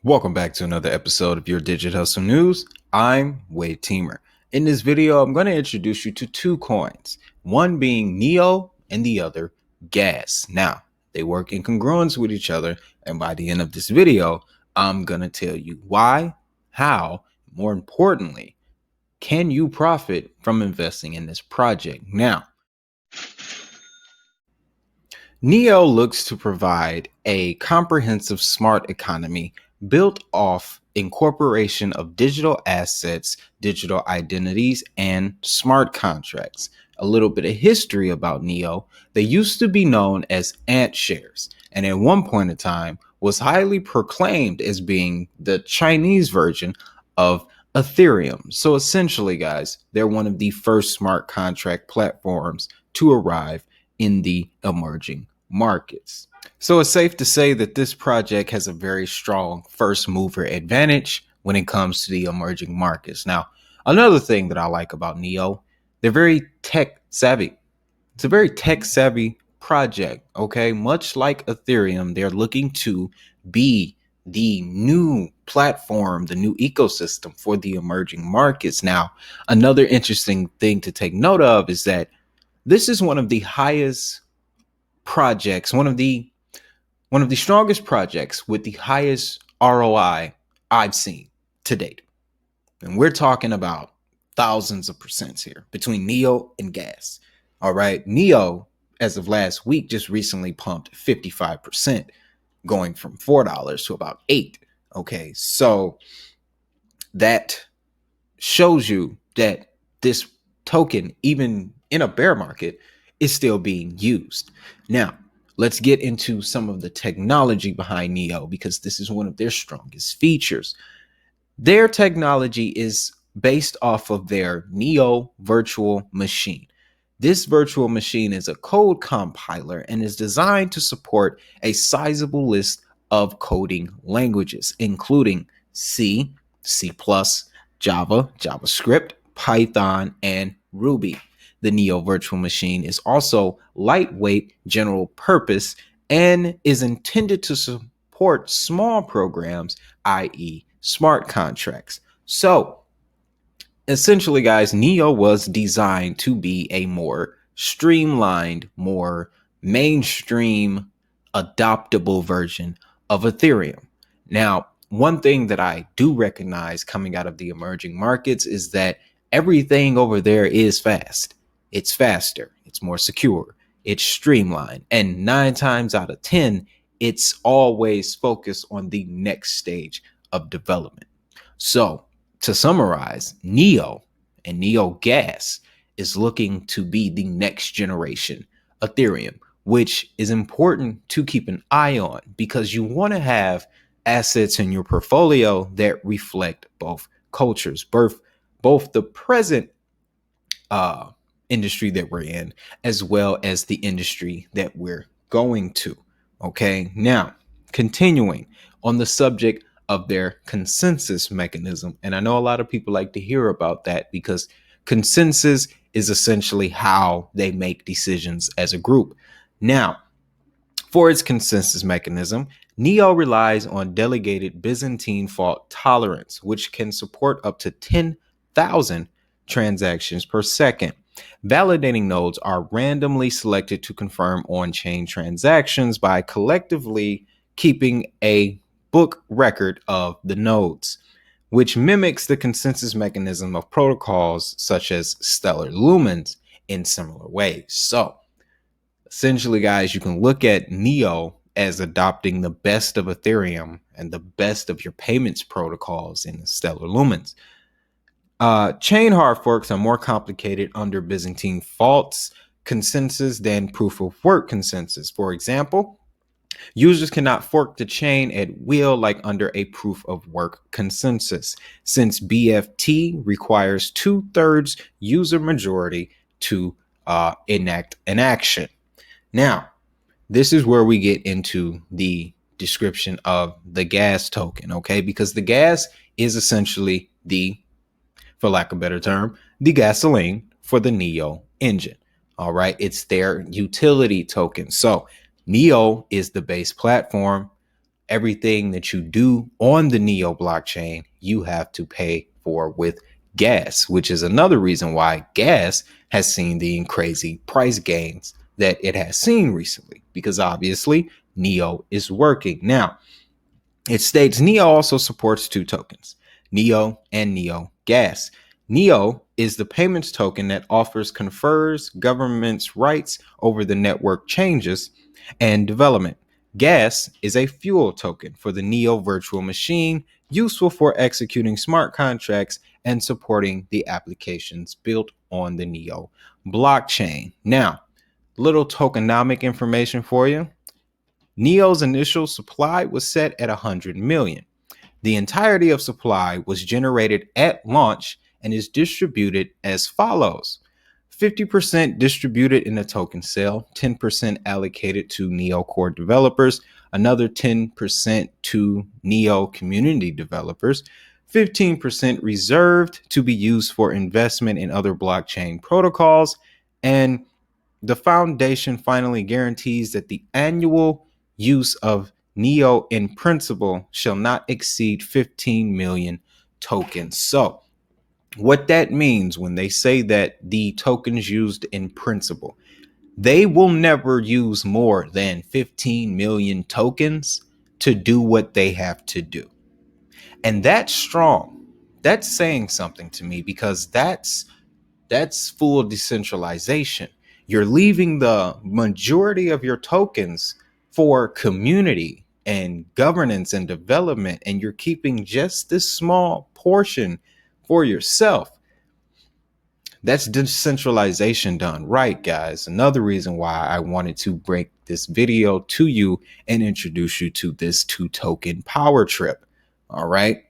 Welcome back to another episode of your Digital Hustle News. I'm Wade Teamer. In this video, I'm going to introduce you to two coins, one being NEO and the other Gas. Now, they work in congruence with each other, and by the end of this video, I'm going to tell you why, how, more importantly, can you profit from investing in this project. Now, NEO looks to provide a comprehensive smart economy built off incorporation of digital assets, digital identities, and smart contracts. A little bit of history about NEO. They used to be known as ant shares, and at one point in time was highly proclaimed as being the Chinese version of Ethereum. So essentially, guys, they're one of the first smart contract platforms to arrive in the emerging markets. So it's safe to say that this project has a very strong first mover advantage when it comes to the emerging markets. Now, another thing that I like about NEO, they're very tech savvy. It's a very tech savvy project, okay? Much like Ethereum, they're looking to be the new platform, the new ecosystem for the emerging markets. Now, another interesting thing to take note of is that this is one of the highest projects, one of the strongest projects with the highest ROI I've seen to date. And we're talking about thousands of percents here between NEO and Gas. All right. NEO, as of last week, just recently pumped 55%, going from $4 to about $8. Okay. So that shows you that this token, even in a bear market, is still being used. Now, let's get into some of the technology behind NEO, because this is one of their strongest features. Their technology is based off of their NEO virtual machine. This virtual machine is a code compiler and is designed to support a sizable list of coding languages, including C, C++, Java, JavaScript, Python, and Ruby. The NEO virtual machine is also lightweight, general purpose, and is intended to support small programs, i.e. smart contracts. So essentially, guys, NEO was designed to be a more streamlined, more mainstream, adoptable version of Ethereum. Now, one thing that I do recognize coming out of the emerging markets is that everything over there is fast. It's faster, it's more secure, it's streamlined, and 9 times out of 10, it's always focused on the next stage of development. So to summarize, NEO and NEO Gas is looking to be the next generation Ethereum, which is important to keep an eye on because you want to have assets in your portfolio that reflect both cultures, both the present industry that we're in, as well as the industry that we're going to. Okay, now continuing on the subject of their consensus mechanism. And I know a lot of people like to hear about that because consensus is essentially how they make decisions as a group. Now, for its consensus mechanism, NEO relies on delegated Byzantine fault tolerance, which can support up to 10,000 transactions per second. Validating nodes are randomly selected to confirm on-chain transactions by collectively keeping a book record of the nodes, which mimics the consensus mechanism of protocols such as stellar lumens in similar ways. So essentially, guys, you can look at NEO as adopting the best of Ethereum and the best of your payments protocols in the stellar lumens. Chain hard forks are more complicated under Byzantine faults consensus than proof of work consensus. For example, users cannot fork the chain at will like under a proof of work consensus, since BFT requires 2/3 user majority to enact an action. Now, this is where we get into the description of the gas token, okay? Because the gas is essentially for lack of a better term, the gasoline for the NEO engine. All right. It's their utility token. So NEO is the base platform. everything that you do on the Neo blockchain, you have to pay for with gas, which is another reason why gas has seen the crazy price gains that it has seen recently, because obviously Neo is working. Now, it states Neo also supports two tokens, Neo and Neo Gas. Neo is the payments token that confers government's rights over the network changes and development. Gas is a fuel token for the Neo virtual machine, useful for executing smart contracts and supporting the applications built on the Neo blockchain. Now, little tokenomic information for you. Neo's initial supply was set at 100 million. The entirety of supply was generated at launch and is distributed as follows: 50% distributed in a token sale, 10% allocated to Neo core developers, another 10% to Neo community developers, 15% reserved to be used for investment in other blockchain protocols, and the foundation finally guarantees that the annual use of Neo in principle shall not exceed 15 million tokens. So, what that means when they say that the tokens used in principle, they will never use more than 15 million tokens to do what they have to do. And that's strong. That's saying something to me, because that's full decentralization. You're leaving the majority of your tokens for community and governance and development, and you're keeping just this small portion for yourself. That's decentralization done right, guys. Another reason why I wanted to break this video to you and introduce you to this 2-token power trip. All right.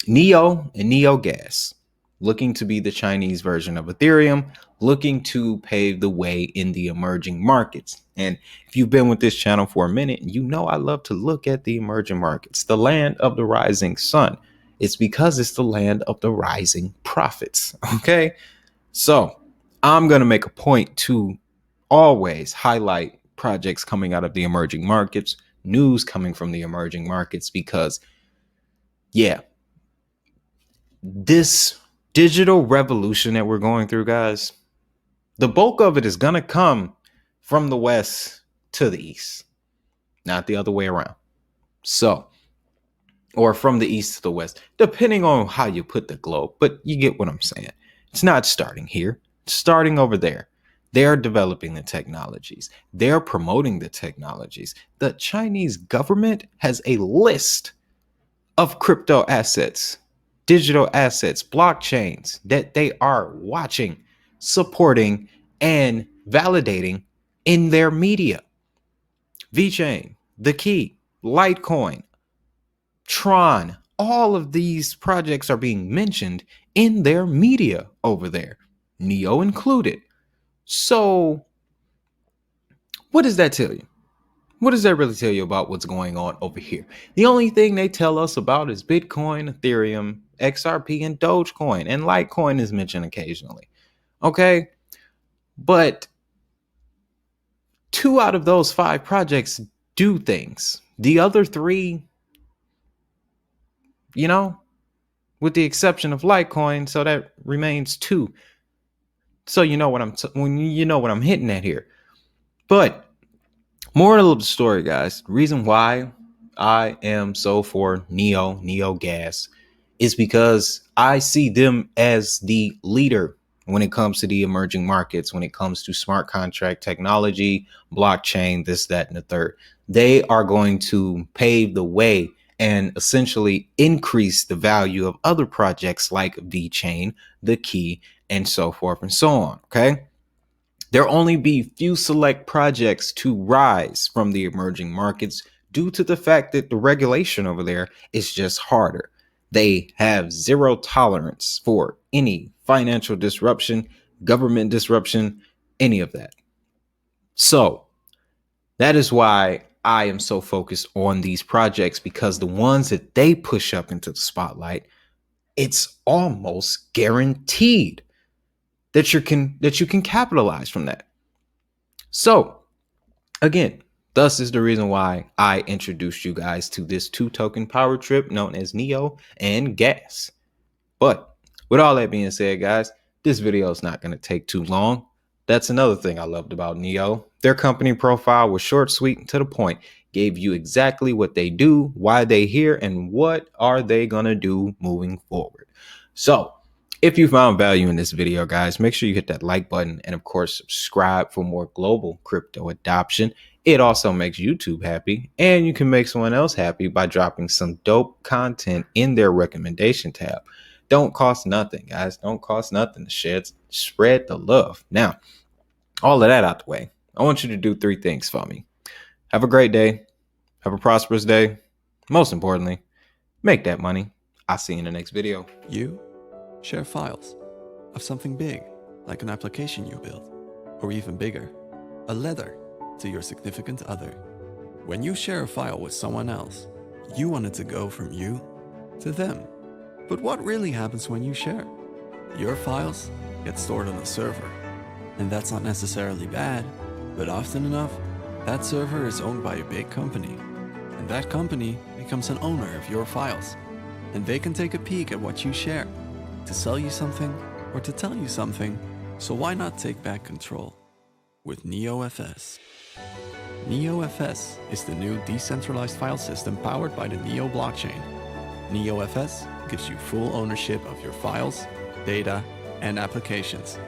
Neo and Neo Gas, looking to be the Chinese version of Ethereum, looking to pave the way in the emerging markets. And if you've been with this channel for a minute, you know I love to look at the emerging markets, the land of the rising sun. It's because it's the land of the rising profits. Okay. So I'm going to make a point to always highlight projects coming out of the emerging markets, news coming from the emerging markets, because yeah, this digital revolution that we're going through, guys, the bulk of it is going to come from the West to the East, not the other way around. So, or from the East to the West, depending on how you put the globe. But you get what I'm saying. It's not starting here, it's starting over there. They're developing the technologies. They're promoting the technologies. The Chinese government has a list of crypto assets, digital assets, blockchains that they are watching, supporting, and validating in their media. VeChain, The Key, Litecoin, Tron, all of these projects are being mentioned in their media over there, Neo included. So, what does that tell you? What does that really tell you about what's going on over here? The only thing they tell us about is Bitcoin, Ethereum, XRP, and Dogecoin, and Litecoin is mentioned occasionally. Okay? But 2 out of those 5 projects do things. The other 3, with the exception of Litecoin, so that remains 2. So you know what I'm hitting at here. But moral of the story, guys, reason why I am so for Neo Gas is because I see them as the leader when it comes to the emerging markets, when it comes to smart contract technology, blockchain, this, that, and the third. They are going to pave the way and essentially increase the value of other projects like VeChain, The Key, and so forth and so on. Okay. There'll only be few select projects to rise from the emerging markets due to the fact that the regulation over there is just harder. They have zero tolerance for any financial disruption, government disruption, any of that. So that is why I am so focused on these projects, because the ones that they push up into the spotlight, it's almost guaranteed that you can capitalize from that. So again, Thus is the reason why I introduced you guys to this 2-token power trip known as Neo and Gas. But with all that being said, guys, this video is not going to take too long. That's another thing I loved about Neo. Their company profile was short, sweet, and to the point. Gave you exactly what they do, why they here, and what are they going to do moving forward. So if you found value in this video, guys, make sure you hit that like button and, of course, subscribe for more global crypto adoption. It also makes YouTube happy, and you can make someone else happy by dropping some dope content in their recommendation tab. Don't cost nothing, guys. Don't cost nothing to share. Spread the love. Now, all of that out the way, I want you to do 3 things for me. Have a great day. Have a prosperous day. Most importantly, make that money. I'll see you in the next video. You share files of something big, like an application you built, or even bigger, a letter to your significant other. When you share a file with someone else, you want it to go from you to them. But what really happens when you share? Your files get stored on a server, and that's not necessarily bad, but often enough, that server is owned by a big company, and that company becomes an owner of your files, and they can take a peek at what you share to sell you something or to tell you something. So why not take back control with NeoFS? NeoFS is the new decentralized file system powered by the Neo blockchain. NeoFS gives you full ownership of your files, data, and applications.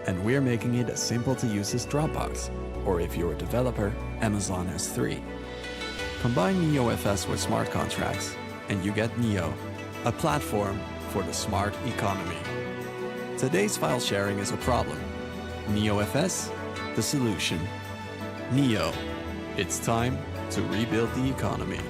And we're making it as simple to use as Dropbox, or if you're a developer, Amazon S3. Combine NeoFS with smart contracts, and you get Neo, a platform for the smart economy. Today's file sharing is a problem. NeoFS, the solution. Neo, it's time to rebuild the economy.